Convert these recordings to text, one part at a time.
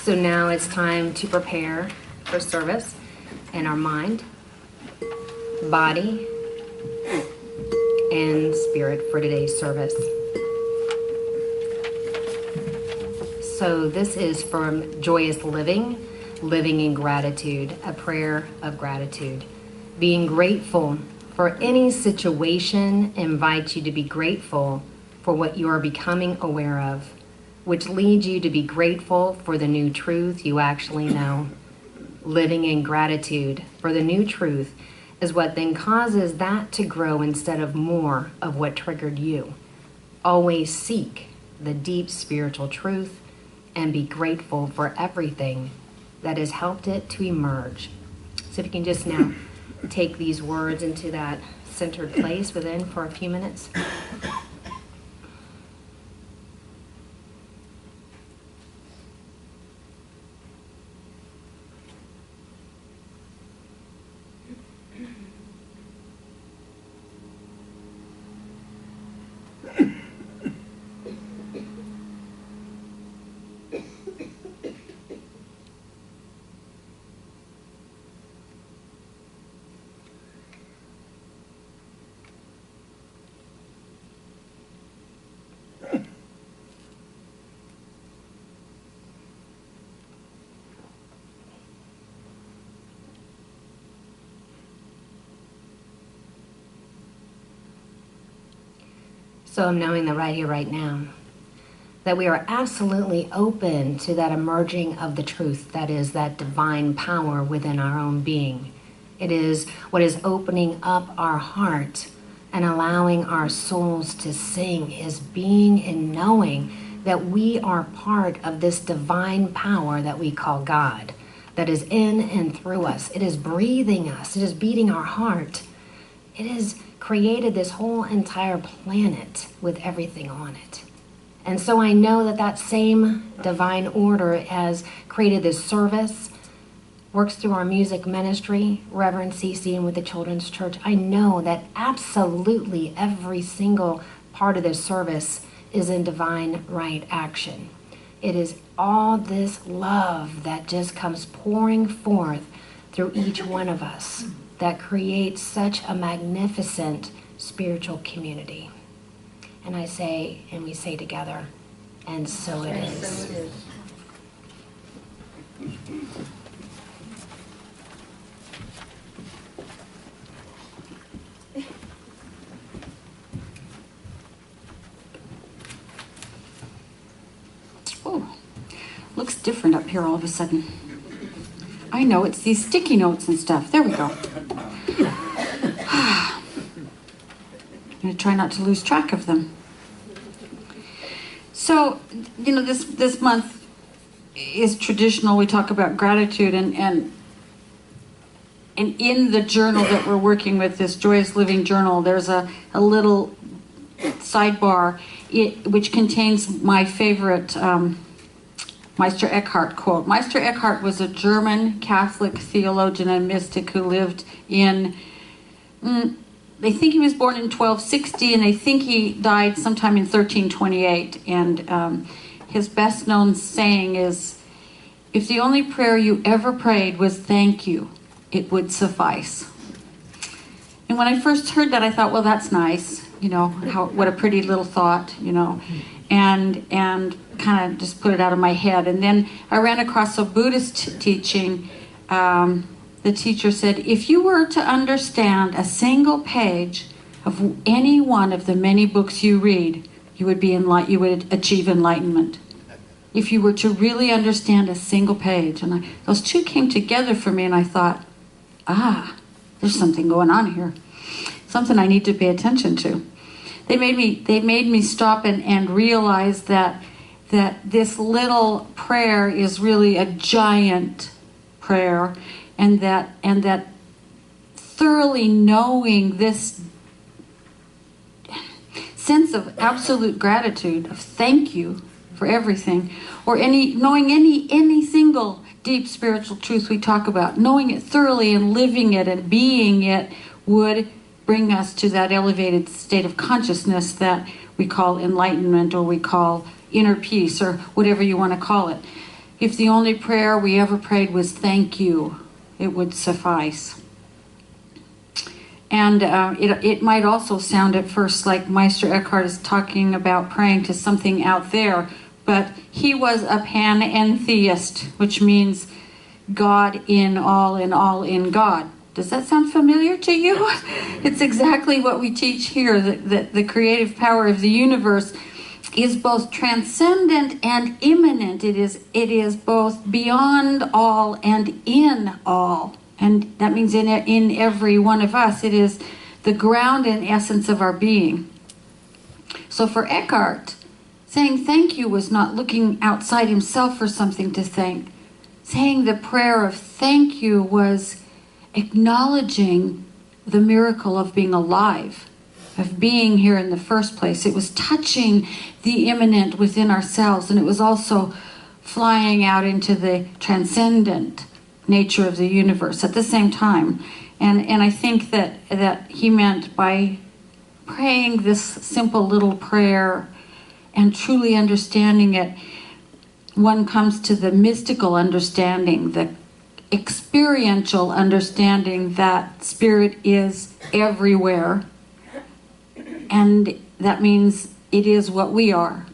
So now it's time to prepare for service in our mind, body, and spirit for today's service. So this is from Joyous Living, Living in Gratitude, a prayer of gratitude. Being grateful for any situation invites you to be grateful for what you are becoming aware of, which leads you to be grateful for the new truth you actually know. Living in gratitude for the new truth is what then causes that to grow instead of more of what triggered you. Always seek the deep spiritual truth and be grateful for everything that has helped it to emerge. So if you can just now take these words into that centered place within for a few minutes. So I'm knowing that right here, right now, that we are absolutely open to that emerging of the truth, that is that divine power within our own being. It is what is opening up our heart and allowing our souls to sing, is being and knowing that we are part of this divine power that we call God, that is in and through us. It is breathing us. It is beating our heart. It has created this whole entire planet with everything on it. And so I know that that same divine order has created this service, works through our music ministry, Reverend CC, and with the Children's Church. I know that absolutely every single part of this service is in divine right action. It is all this love that just comes pouring forth through each one of us that creates such a magnificent spiritual community. And I say, and we say together, and so it is. Oh, looks different up here all of a sudden. I know, it's these sticky notes and stuff. There we go. I'm going to try not to lose track of them. So, you know, this month is traditional. We talk about gratitude, and in the journal that we're working with, this Joyous Living Journal, there's a little sidebar which contains my favorite Meister Eckhart quote. Meister Eckhart was a German Catholic theologian and mystic who lived in, they think he was born in 1260, and they think he died sometime in 1328. And his best known saying is, if the only prayer you ever prayed was thank you, it would suffice. And when I first heard that, I thought, well, that's nice, you know, what a pretty little thought, you know, and kind of just put it out of my head. And then I ran across a Buddhist teaching. The teacher said, if you were to understand a single page of any one of the many books you read, you would achieve enlightenment. If you were to really understand a single page. And those two came together for me, and I thought, there's something going on here. Something I need to pay attention to. They made me stop and realize that this little prayer is really a giant prayer, and that thoroughly knowing this sense of absolute gratitude, of thank you for everything, or knowing any single deep spiritual truth we talk about, knowing it thoroughly and living it and being it would bring us to that elevated state of consciousness that we call enlightenment, or we call inner peace, or whatever you want to call it. if the only prayer we ever prayed was thank you, it would suffice. And it might also sound at first like Meister Eckhart is talking about praying to something out there, but he was a panentheist, which means God in all in God. Does that sound familiar to you? It's exactly what we teach here, that the creative power of the universe is both transcendent and immanent. It is both beyond all and in all. And that means in every one of us. It is the ground and essence of our being. So for Eckhart, saying thank you was not looking outside himself for something to thank. Saying the prayer of thank you was acknowledging the miracle of being alive, of being here in the first place. It was touching the immanent within ourselves, and it was also flying out into the transcendent nature of the universe at the same time. And I think that he meant by praying this simple little prayer and truly understanding it, one comes to the mystical understanding, the experiential understanding that spirit is everywhere, and that means it is what we are.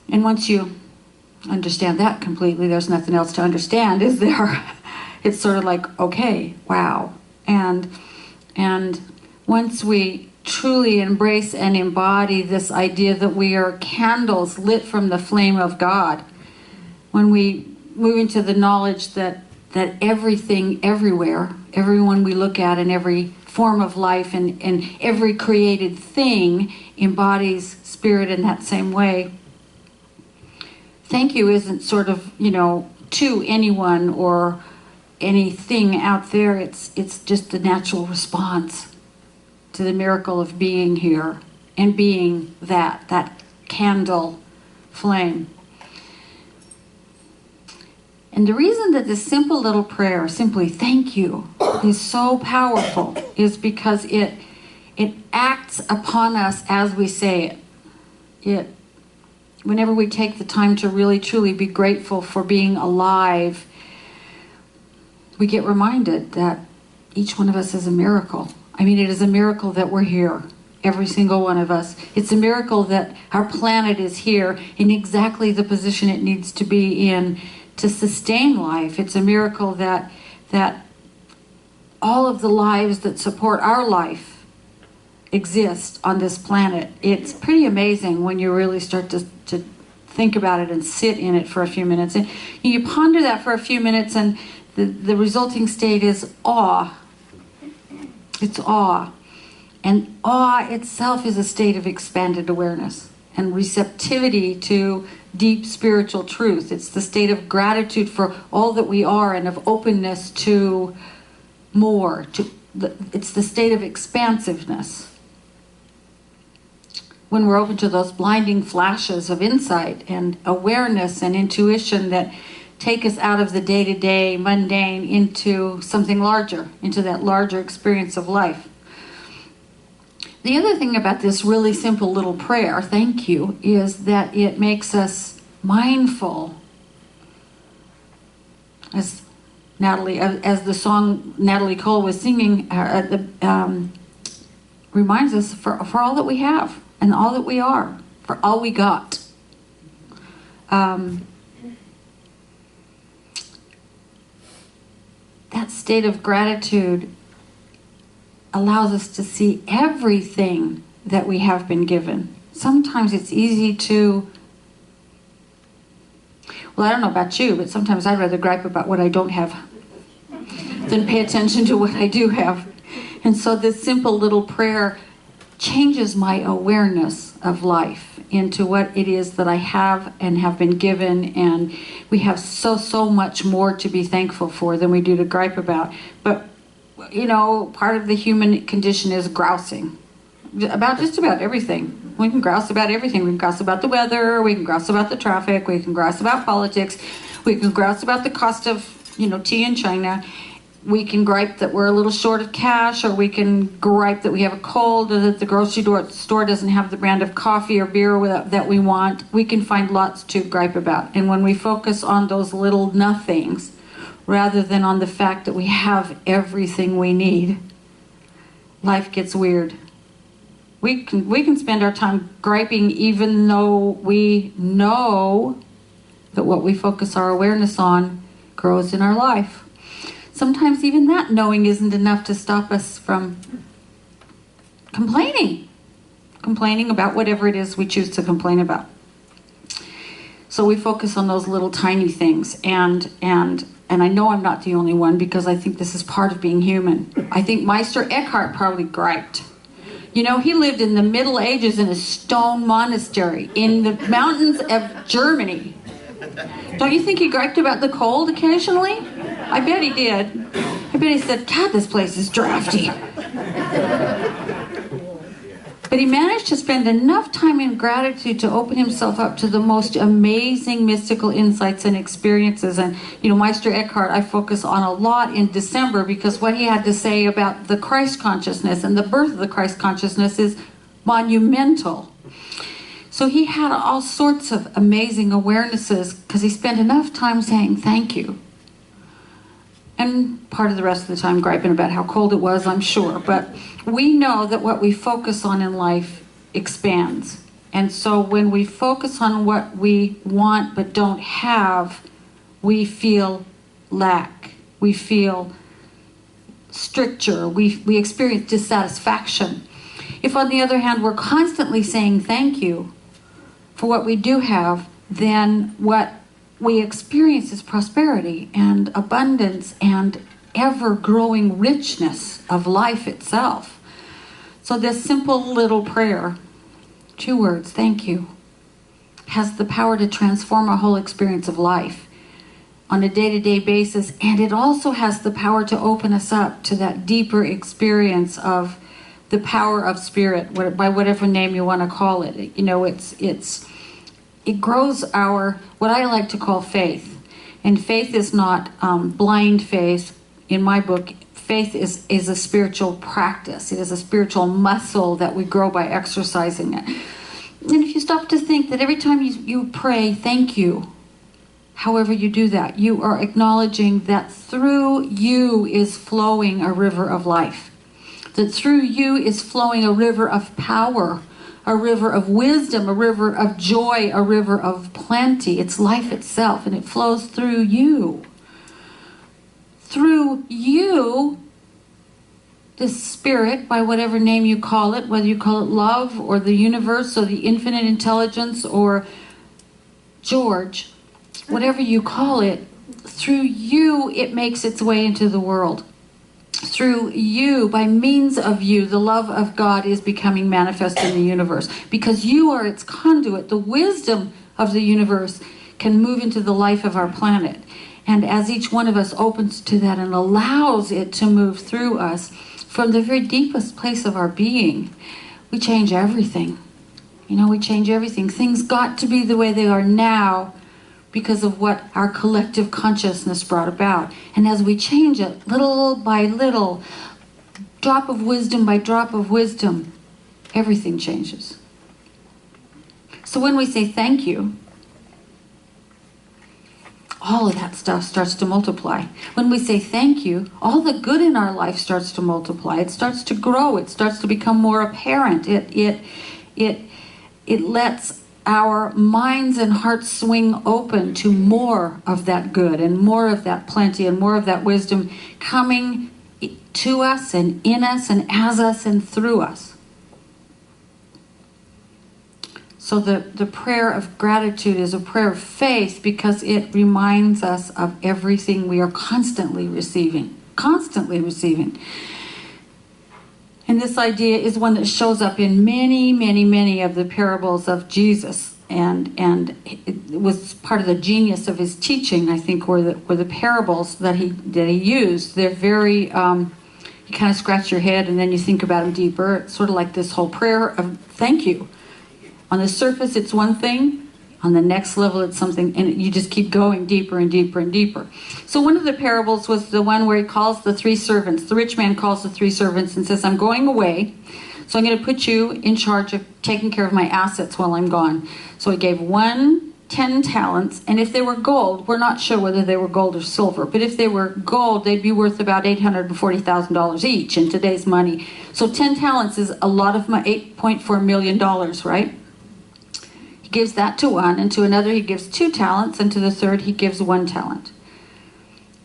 And once you understand that completely, there's nothing else to understand, is there? It's sort of like, okay, wow. And once we truly embrace and embody this idea that we are candles lit from the flame of God, when we move into the knowledge that everything, everywhere, everyone we look at in every form of life and every created thing embodies spirit in that same way. Thank you isn't sort of, to anyone or anything out there. It's just the natural response to the miracle of being here and being that candle flame. And the reason that this simple little prayer, simply thank you, is so powerful is because it acts upon us as we say it. Whenever we take the time to really truly be grateful for being alive, we get reminded that each one of us is a miracle. I mean, it is a miracle that we're here, every single one of us. It's a miracle that our planet is here in exactly the position it needs to be in to sustain life. It's a miracle that all of the lives that support our life exist on this planet. It's pretty amazing when you really start to think about it and sit in it for a few minutes. And you ponder that for a few minutes, and the resulting state is awe. It's awe. And awe itself is a state of expanded awareness and receptivity to deep spiritual truth. It's the state of gratitude for all that we are and of openness to more. It's the state of expansiveness. When we're open to those blinding flashes of insight and awareness and intuition that take us out of the day-to-day mundane into something larger, into that larger experience of life. The other thing about this really simple little prayer, thank you, is that it makes us mindful. As the song Natalie Cole was singing, reminds us for all that we have and all that we are, for all we got. That state of gratitude allows us to see everything that we have been given. Sometimes it's easy to, well, I don't know about you, but sometimes I'd rather gripe about what I don't have than pay attention to what I do have. And so this simple little prayer changes my awareness of life into what it is that I have and have been given, and we have so much more to be thankful for than we do to gripe about. But part of the human condition is grousing about just about everything. We can grouse about everything. We can grouse about the weather, we can grouse about the traffic, we can grouse about politics, we can grouse about the cost of tea in China. we can gripe that we're a little short of cash, or we can gripe that we have a cold, or that the grocery store doesn't have the brand of coffee or beer that we want. We can find lots to gripe about. And when we focus on those little nothings, rather than on the fact that we have everything we need, life gets weird. We can spend our time griping even though we know that what we focus our awareness on grows in our life. Sometimes even that knowing isn't enough to stop us from complaining about whatever it is we choose to complain about. So we focus on those little tiny things, and I know I'm not the only one, because I think this is part of being human. I think Meister Eckhart probably griped. You know, he lived in the Middle Ages in a stone monastery in the mountains of Germany. Don't you think he griped about the cold occasionally? I bet he did. I bet he said, God, this place is drafty. But he managed to spend enough time in gratitude to open himself up to the most amazing mystical insights and experiences. And, you know, Meister Eckhart, I focus on a lot in December, because what he had to say about the Christ consciousness and the birth of the Christ consciousness is monumental. So he had all sorts of amazing awarenesses because he spent enough time saying thank you. And part of the rest of the time griping about how cold it was, I'm sure. But we know that what we focus on in life expands. And so when we focus on what we want but don't have, we feel lack. We feel stricture. We experience dissatisfaction. If, on the other hand, we're constantly saying thank you for what we do have, then what we experience is prosperity and abundance and ever-growing richness of life itself. So this simple little prayer, 2 words, thank you, has the power to transform our whole experience of life on a day-to-day basis. And it also has the power to open us up to that deeper experience of the power of spirit, by whatever name you want to call it. You know, it grows our, what I like to call faith. And faith is not blind faith. In my book, faith is a spiritual practice. It is a spiritual muscle that we grow by exercising it. And if you stop to think that every time you pray, thank you, however you do that, you are acknowledging that through you is flowing a river of life. That through you is flowing a river of power, a river of wisdom, a river of joy, a river of plenty. It's life itself, and it flows through you. Through you, the spirit, by whatever name you call it, whether you call it love or the universe or the infinite intelligence or George, whatever you call it, through you it makes its way into the world. Through you, by means of you, the love of God is becoming manifest in the universe. Because you are its conduit, the wisdom of the universe can move into the life of our planet. And as each one of us opens to that and allows it to move through us, from the very deepest place of our being, we change everything. You know, we change everything. Things got to be the way they are now because of what our collective consciousness brought about. And as we change it, little by little, drop of wisdom by drop of wisdom, everything changes. So when we say thank you, all of that stuff starts to multiply. When we say thank you, all the good in our life starts to multiply. It starts to grow. It starts to become more apparent. It lets our minds and hearts swing open to more of that good and more of that plenty and more of that wisdom coming to us and in us and as us and through us. So the prayer of gratitude is a prayer of faith because it reminds us of everything we are constantly receiving. Constantly receiving. And this idea is one that shows up in many, many, many of the parables of Jesus. And it was part of the genius of his teaching, I think, were the parables that he used. They're very, you kind of scratch your head and then you think about them deeper. It's sort of like this whole prayer of thank you. On the surface, it's one thing. On the next level, it's something, and you just keep going deeper and deeper and deeper. So one of the parables was the one where he calls the three servants. The rich man calls the three servants and says, I'm going away, so I'm going to put you in charge of taking care of my assets while I'm gone. So he gave one 10 talents, and if they were gold, we're not sure whether they were gold or silver, but if they were gold, they'd be worth about $840,000 each in today's money. So 10 talents is a lot of money, $8.4 million, right? He gives that to one, and to another he gives 2 talents, and to the third he gives 1 talent.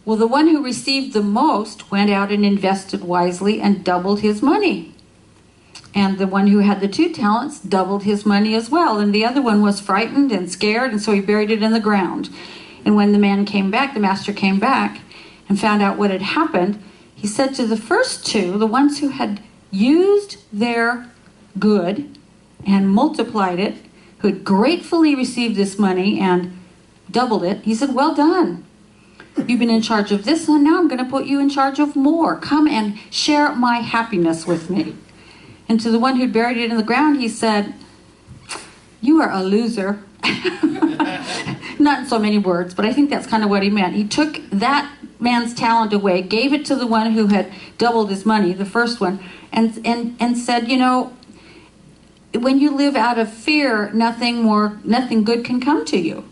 Well, the one who received the most went out and invested wisely and doubled his money. And the one who had the 2 talents doubled his money as well. And the other one was frightened and scared, and so he buried it in the ground. And when the man came back, the master came back and found out what had happened, he said to the first 2, the ones who had used their good and multiplied it, who had gratefully received this money and doubled it, he said, well done. You've been in charge of this, and now I'm going to put you in charge of more. Come and share my happiness with me. And to the one who buried it in the ground, he said, you are a loser. Not in so many words, but I think that's kind of what he meant. He took that man's talent away, gave it to the one who had doubled his money, the first one, and said, you know, when you live out of fear, nothing good can come to you.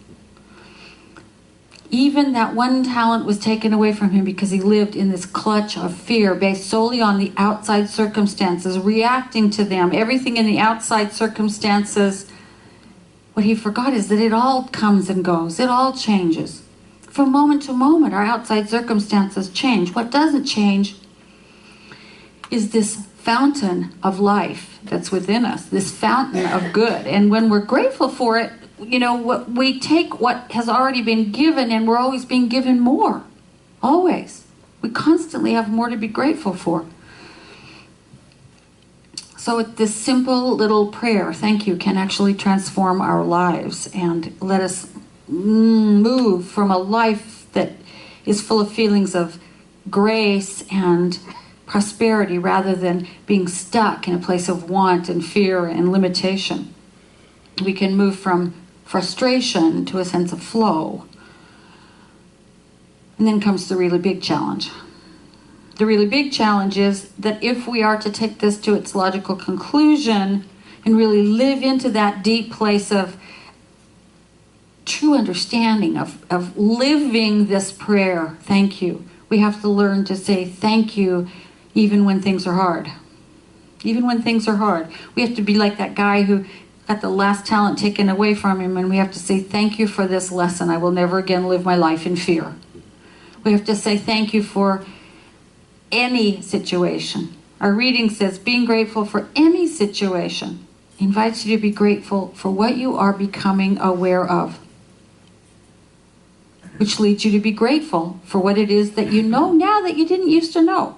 Even that 1 talent was taken away from him because he lived in this clutch of fear based solely on the outside circumstances, reacting to them. Everything in the outside circumstances, what he forgot is that it all comes and goes. It all changes. From moment to moment, our outside circumstances change. What doesn't change is this fountain of life that's within us, this fountain of good. And when we're grateful for it, you know, we take what has already been given, and we're always being given more. Always. We constantly have more to be grateful for. So this simple little prayer, thank you, can actually transform our lives and let us move from a life that is full of feelings of grace and prosperity rather than being stuck in a place of want and fear and limitation. We can move from frustration to a sense of flow. And then comes the really big challenge. The really big challenge is that if we are to take this to its logical conclusion and really live into that deep place of true understanding, of living this prayer, thank you, we have to learn to say thank you even when things are hard. Even when things are hard. We have to be like that guy who got the last talent taken away from him, and we have to say thank you for this lesson. I will never again live my life in fear. We have to say thank you for any situation. Our reading says being grateful for any situation invites you to be grateful for what you are becoming aware of, which leads you to be grateful for what it is that you know now that you didn't used to know.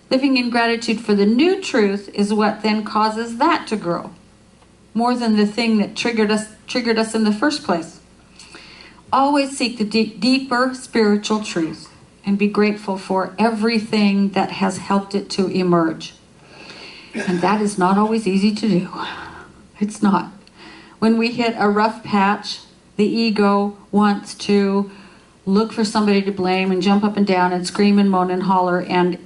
Living in gratitude for the new truth is what then causes that to grow, more than the thing that triggered us in the first place. Always seek the deeper spiritual truth and be grateful for everything that has helped it to emerge. And that is not always easy to do. It's not. When we hit a rough patch, the ego wants to look for somebody to blame and jump up and down and scream and moan and holler. And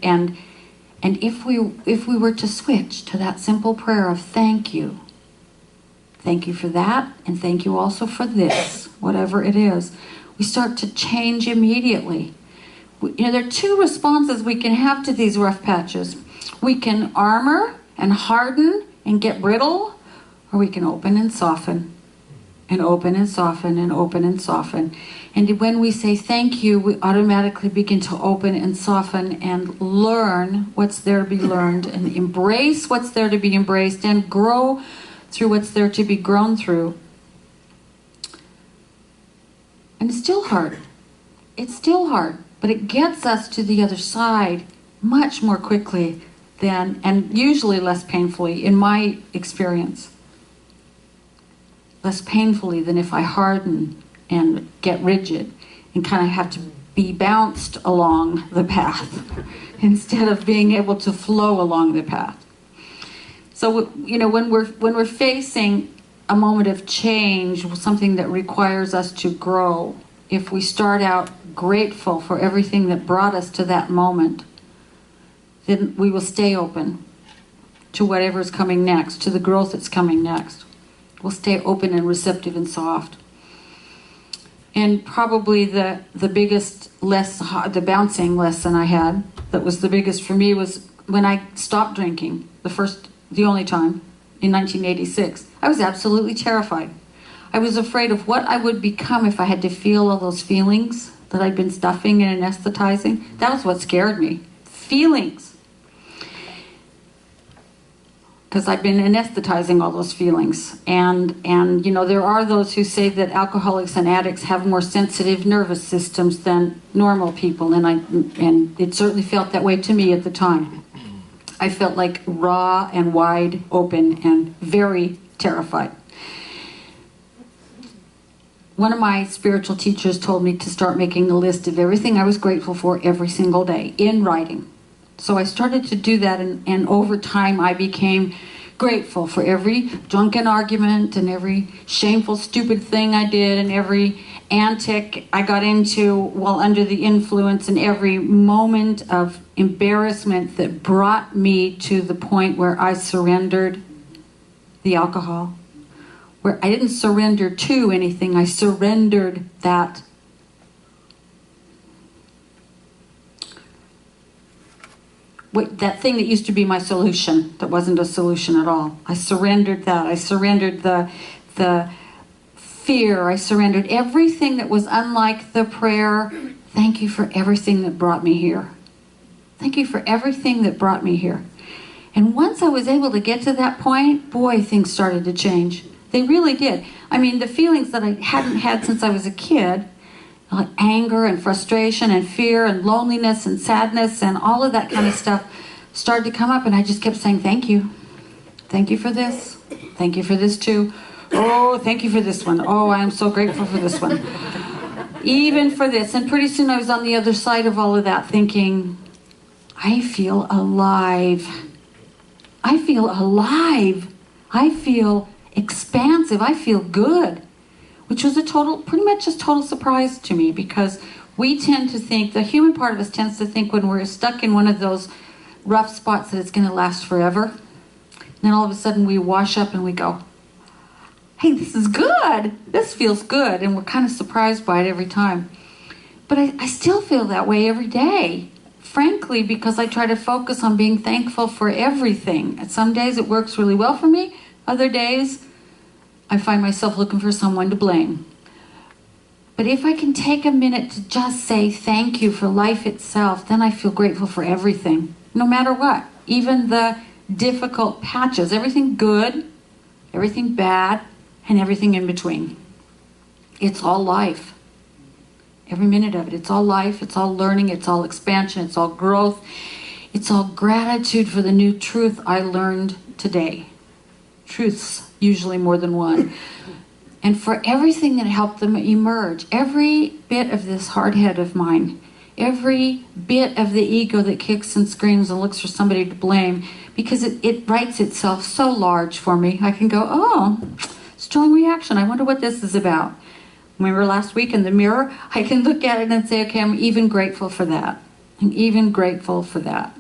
if we were to switch to that simple prayer of thank you for that, and thank you also for this, whatever it is, we start to change immediately. There are 2 responses we can have to these rough patches. We can armor and harden and get brittle, or we can open and soften, and open and soften, and open and soften. And when we say thank you, we automatically begin to open and soften and learn what's there to be learned, and embrace what's there to be embraced, and grow through what's there to be grown through. And it's still hard. It's still hard, but it gets us to the other side much more quickly than, and usually less painfully, in my experience. Less painfully than if I harden and get rigid and kind of have to be bounced along the path instead of being able to flow along the path. So, when we're facing a moment of change, something that requires us to grow. If we start out grateful for everything that brought us to that moment, then we will stay open to whatever is coming next, to the growth that's coming next. We'll stay open and receptive and soft. And probably the biggest lesson, the bouncing lesson I had, that was the biggest for me, was when I stopped drinking, the only time, in 1986. I was absolutely terrified. I was afraid of what I would become if I had to feel all those feelings that I'd been stuffing and anesthetizing. That was what scared me. Feelings. Because I've been anesthetizing all those feelings. And you know, there are those who say that alcoholics and addicts have more sensitive nervous systems than normal people, and it certainly felt that way to me at the time. I felt like raw and wide open and very terrified. One of my spiritual teachers told me to start making a list of everything I was grateful for every single day in writing. So I started to do that, and over time I became grateful for every drunken argument and every shameful, stupid thing I did and every antic I got into while under the influence and every moment of embarrassment that brought me to the point where I surrendered the alcohol. Where I didn't surrender to anything, I surrendered that thing that used to be my solution, that wasn't a solution at all. I surrendered that. I surrendered the fear. I surrendered everything that was unlike the prayer, thank you for everything that brought me here. Thank you for everything that brought me here. And once I was able to get to that point, boy, things started to change. They really did. I mean, the feelings that I hadn't had since I was a kid, like anger and frustration and fear and loneliness and sadness and all of that kind of stuff, started to come up, and I just kept saying, thank you. Thank you for this. Thank you for this too. Oh, thank you for this one. Oh, I am so grateful for this one. Even for this. And pretty soon I was on the other side of all of that thinking, I feel alive. I feel alive. I feel expansive. I feel good. Which was pretty much a total surprise to me, because we tend to think, the human part of us tends to think when we're stuck in one of those rough spots that it's going to last forever. And then all of a sudden we wash up and we go, hey, this is good. This feels good. And we're kind of surprised by it every time. But I still feel that way every day. Frankly, because I try to focus on being thankful for everything. And some days it works really well for me. Other days I find myself looking for someone to blame. But if I can take a minute to just say thank you for life itself, then I feel grateful for everything, no matter what. Even the difficult patches, everything good, everything bad, and everything in between. It's all life. Every minute of it. It's all life, it's all learning, it's all expansion, it's all growth. It's all gratitude for the new truth I learned today. Truths, usually more than one. And for everything that helped them emerge. Every bit of this hard head of mine. Every bit of the ego that kicks and screams and looks for somebody to blame. Because it writes itself so large for me. I can go, oh, strong reaction. I wonder what this is about. Remember last week in the mirror? I can look at it and say, okay, I'm even grateful for that. I'm even grateful for that.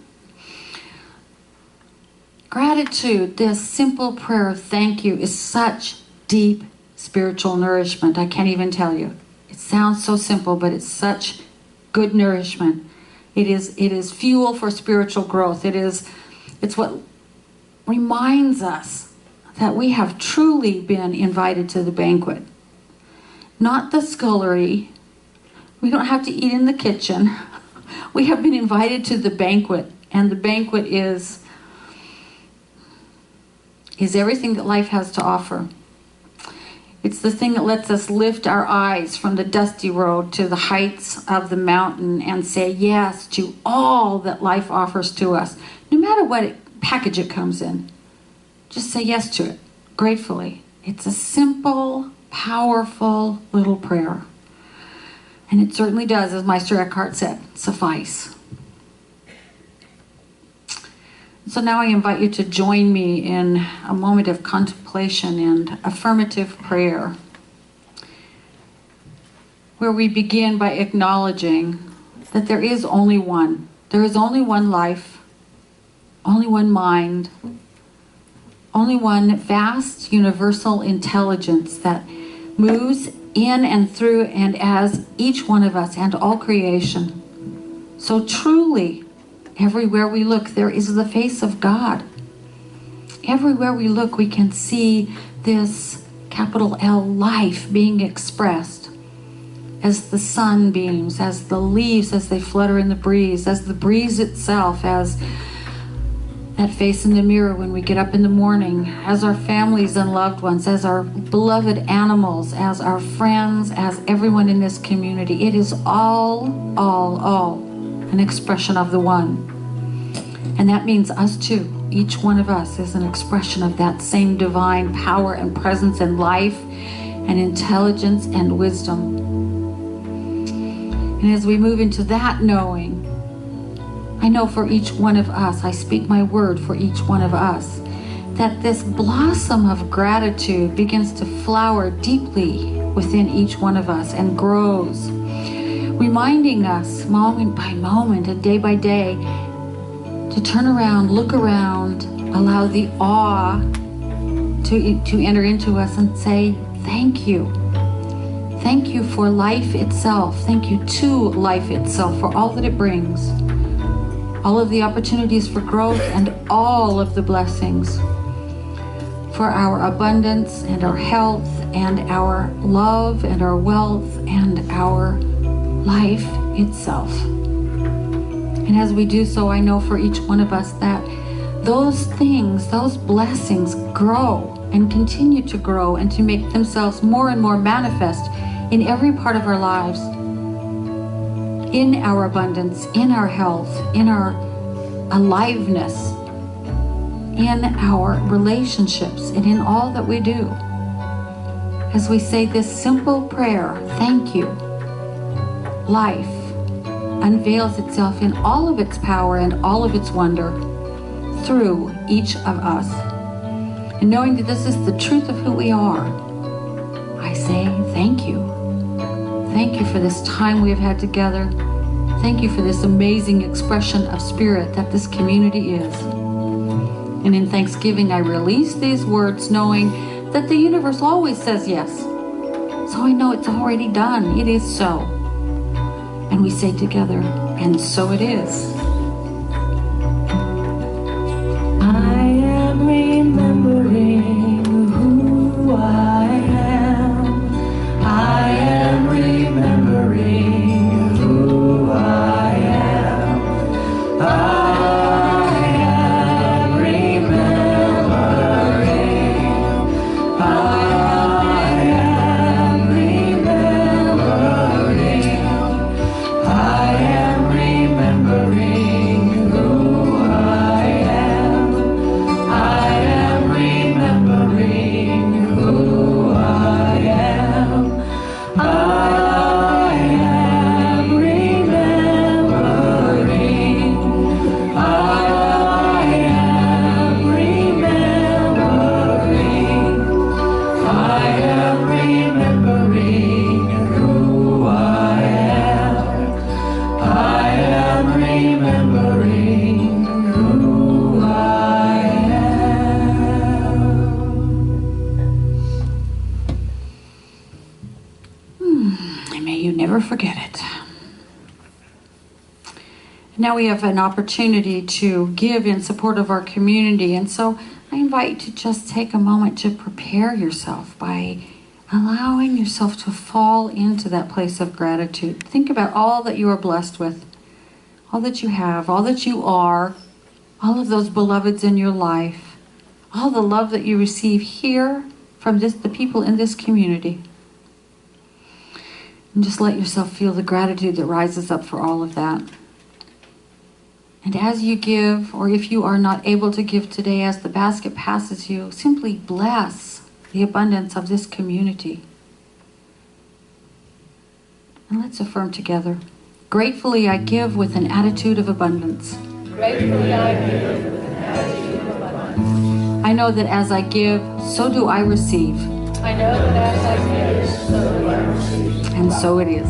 Gratitude, this simple prayer of thank you, is such deep spiritual nourishment. I can't even tell you. It sounds so simple, but it's such good nourishment. It is fuel for spiritual growth. It's what reminds us that we have truly been invited to the banquet. Not the scullery. We don't have to eat in the kitchen. We have been invited to the banquet, and the banquet is everything that life has to offer. It's the thing that lets us lift our eyes from the dusty road to the heights of the mountain and say yes to all that life offers to us, no matter what package it comes in. Just say yes to it, gratefully. It's a simple, powerful little prayer. And it certainly does, as Meister Eckhart said, suffice. So now I invite you to join me in a moment of contemplation and affirmative prayer, where we begin by acknowledging that there is only one. There is only one life, only one mind, only one vast universal intelligence that moves in and through and as each one of us and all creation. So truly, everywhere we look, there is the face of God. Everywhere we look, we can see this capital L life being expressed as the sunbeams, as the leaves as they flutter in the breeze, as the breeze itself, as that face in the mirror when we get up in the morning, as our families and loved ones, as our beloved animals, as our friends, as everyone in this community. It is all an expression of the one. And that means us too. Each one of us is an expression of that same divine power and presence and life and intelligence and wisdom. And as we move into that knowing, I know for each one of us, I speak my word for each one of us, that this blossom of gratitude begins to flower deeply within each one of us and grows, reminding us moment by moment and day by day to turn around, look around, allow the awe to enter into us and say, thank you. Thank you for life itself. Thank you to life itself for all that it brings. All of the opportunities for growth and all of the blessings for our abundance and our health and our love and our wealth and our life itself. And as we do so, I know for each one of us that those things, those blessings grow and continue to grow and to make themselves more and more manifest in every part of our lives, in our abundance, in our health, in our aliveness, in our relationships, and in all that we do. As we say this simple prayer, thank you, life unveils itself in all of its power and all of its wonder through each of us. And knowing that this is the truth of who we are, I say thank you. Thank you for this time we have had together. Thank you for this amazing expression of spirit that this community is. And in thanksgiving, I release these words knowing that the universe always says yes. So I know it's already done. It is so. And we say together, and so it is. I am remembering who I am. I am remembering who I am. I am remembering. I am remembering. I am remembering who I am. I am remembering who I am. I am remembering. I am remembering. I am remembering who I am. I am remembering who I am. And may you never forget it. Now we have an opportunity to give in support of our community, and so I invite you to just take a moment to prepare yourself by allowing yourself to fall into that place of gratitude. Think about all that you are blessed with, all that you have, all that you are, all of those beloveds in your life, all the love that you receive here from the people in this community. And just let yourself feel the gratitude that rises up for all of that. And as you give, or if you are not able to give today, as the basket passes you, simply bless the abundance of this community. And let's affirm together. Gratefully I give with an attitude of abundance. Gratefully I give with an attitude I know that as I give, so do I receive. I know that as I give, so do I receive. And so it is.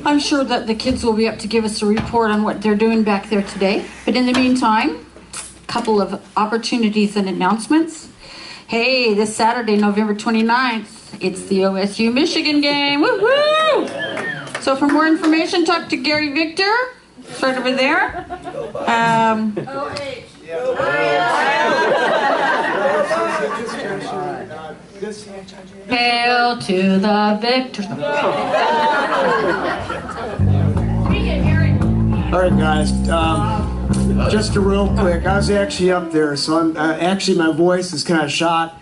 I'm sure that the kids will be up to give us a report on what they're doing back there today. But in the meantime, a couple of opportunities and announcements. Hey, this Saturday, November 29th, it's the OSU Michigan game. Woohoo! So for more information, talk to Gary Victor. It's right over there. Hail to the victors. All right, guys. Just a real quick. I was actually up there, so I'm actually my voice is kind of shot.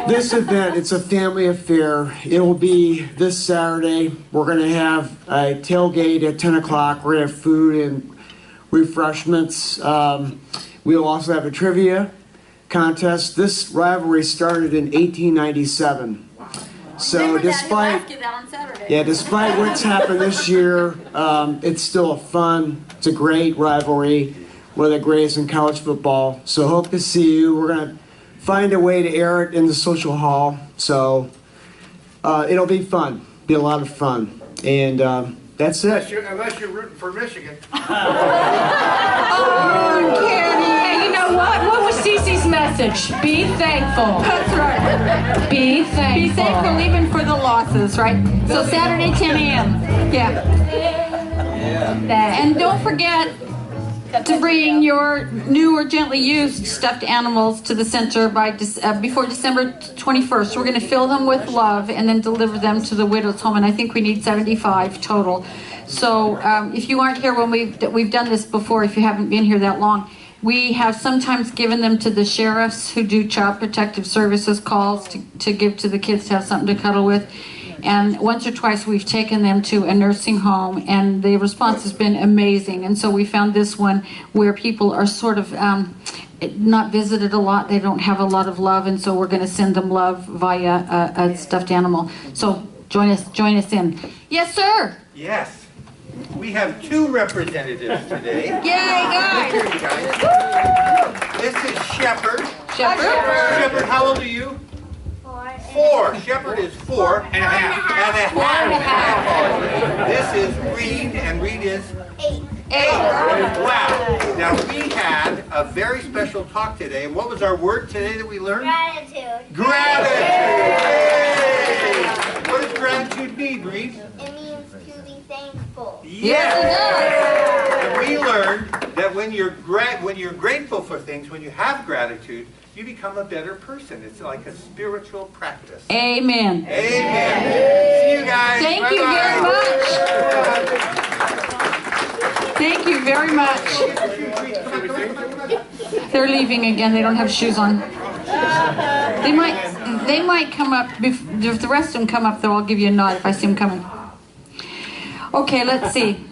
This event, it's a family affair. It will be this Saturday. We're going to have a tailgate at 10 o'clock. We're going to have food and refreshments. We'll also have a trivia contest. This rivalry started in 1897. So despite what's happened this year, it's still it's a great rivalry, one of the greatest in college football. So hope to see you. We're going to find a way to air it in the social hall. So it'll be fun, be a lot of fun. And that's it. Unless you're rooting for Michigan. Oh, Kenny. Hey, you know what? What was Cece's message? Be thankful. That's right. Be thankful. Be thankful even for the losses, right? So Saturday, 10 a.m. Yeah. And don't forget to bring your new or gently used stuffed animals to the center by before December 21st. We're going to fill them with love and then deliver them to the widow's home. And I think we need 75 total. So if you aren't here when we've done this before, if you haven't been here that long, we have sometimes given them to the sheriffs who do child protective services calls to give to the kids to have something to cuddle with. And once or twice we've taken them to a nursing home, and the response has been amazing. And so we found this one where people are sort of not visited a lot. They don't have a lot of love, and so we're going to send them love via a stuffed animal. So join us in. Yes, sir. Yes. We have two representatives today. Yay, guys. Here, you guys. This is Shepherd. Shepherd, how old are you? 4. Shepherd is 4 and a half. This is Reed, and Reed is 8. Wow. Now we had a very special talk today. What was our word today that we learned? Gratitude. Gratitude. Yay! What does gratitude mean, Reed? It means to be thankful. Yes, it does. And we learned that when you're grateful for things, when you have gratitude, you become a better person. It's like a spiritual practice. Amen. Amen. See you guys. Thank you very much. Thank you very much. They're leaving again. They don't have shoes on. They might come up. If the rest of them come up, though, I'll give you a nod if I see them coming. Okay, let's see.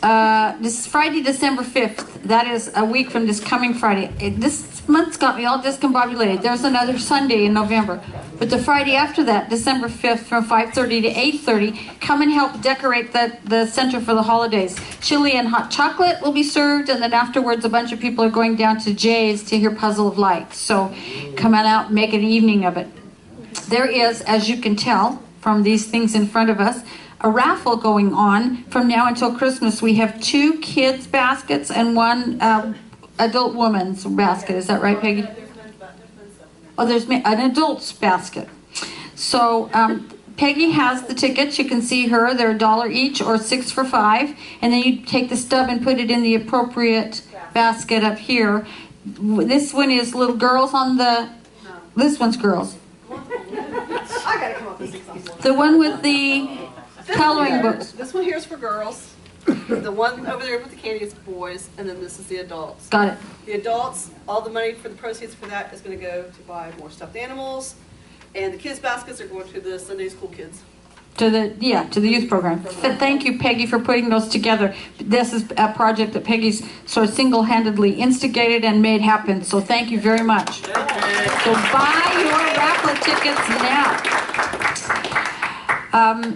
This is Friday, December 5th. That is a week from this coming Friday. This month's got me all discombobulated. There's another Sunday in November. But the Friday after that, December 5th, from 5:30 to 8:30, come and help decorate the center for the holidays. Chili and hot chocolate will be served, and then afterwards a bunch of people are going down to Jay's to hear Puzzle of Light. So come on out and make an evening of it. There is, as you can tell from these things in front of us, a raffle going on from now until Christmas. We have 2 kids' baskets and 1 adult woman's basket. Is that right, Peggy? Oh, there's an adult's basket. So Peggy has the tickets. You can see her. They're $1 each or 6 for $5. And then you take the stub and put it in the appropriate basket up here. This one is little girls on the... This one's girls. I gotta come up with something. The one with the coloring books. This one here is for girls. The one over there with the candy is for boys, and then this is the adults. Got it. The adults, all the money for the proceeds for that is going to go to buy more stuffed animals, and the kids' baskets are going to the Sunday school kids. To the youth program. Thank you, Peggy, for putting those together. This is a project that Peggy's sort of single-handedly instigated and made happen. So thank you very much. So buy your raffle tickets now.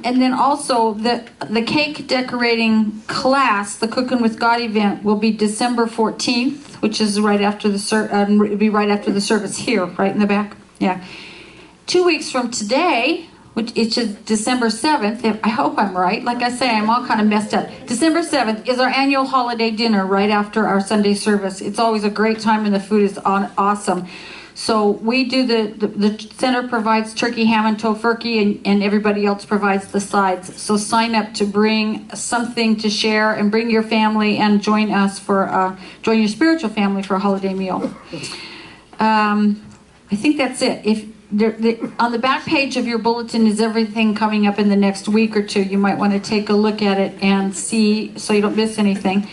And then also the cake decorating class, the Cooking with God event, will be December 14th, which is right after it'll be right after the service here, right in the back. Yeah. 2 weeks from today, which is December 7th. I hope I'm right. Like I say, I'm all kind of messed up. December 7th is our annual holiday dinner right after our Sunday service. It's always a great time and the food is awesome. So we do the center provides turkey, ham, and tofurkey, and everybody else provides the sides. So sign up to bring something to share and bring your family and join us join your spiritual family for a holiday meal. I think that's it. On the back page of your bulletin is everything coming up in the next week or two. You might want to take a look at it and see so you don't miss anything.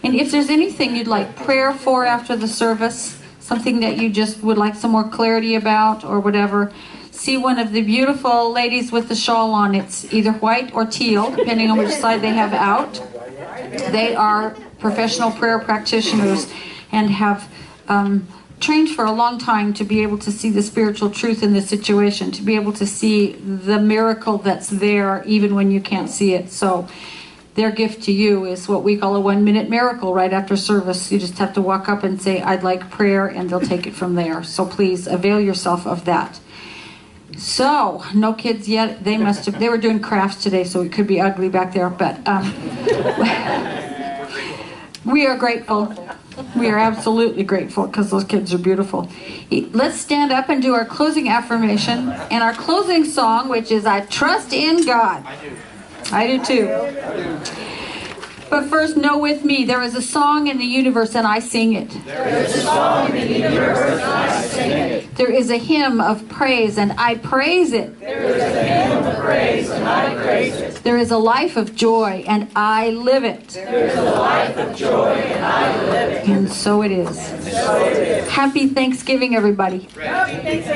And if there's anything you'd like prayer for after the service, something that you just would like some more clarity about or whatever, see one of the beautiful ladies with the shawl on. It's either white or teal, depending on which side they have out. They are professional prayer practitioners and have trained for a long time to be able to see the spiritual truth in the situation, to be able to see the miracle that's there even when you can't see it. So their gift to you is what we call a 1-minute miracle right after service. You just have to walk up and say, I'd like prayer, and they'll take it from there. So please avail yourself of that. So, no kids yet. They were doing crafts today, so it could be ugly back there, but we are grateful. We are absolutely grateful because those kids are beautiful. Let's stand up and do our closing affirmation and our closing song, which is I Trust in God. I do too. But first, know with me, there is a song in the universe and I sing it. There is a song in the universe and I sing it. There is a hymn of praise and I praise it. There is a hymn of praise and I praise it. There is a life of joy and I live it. There is a life of joy and I live it. And so it is. And so it is. Happy Thanksgiving, everybody. Happy Thanksgiving.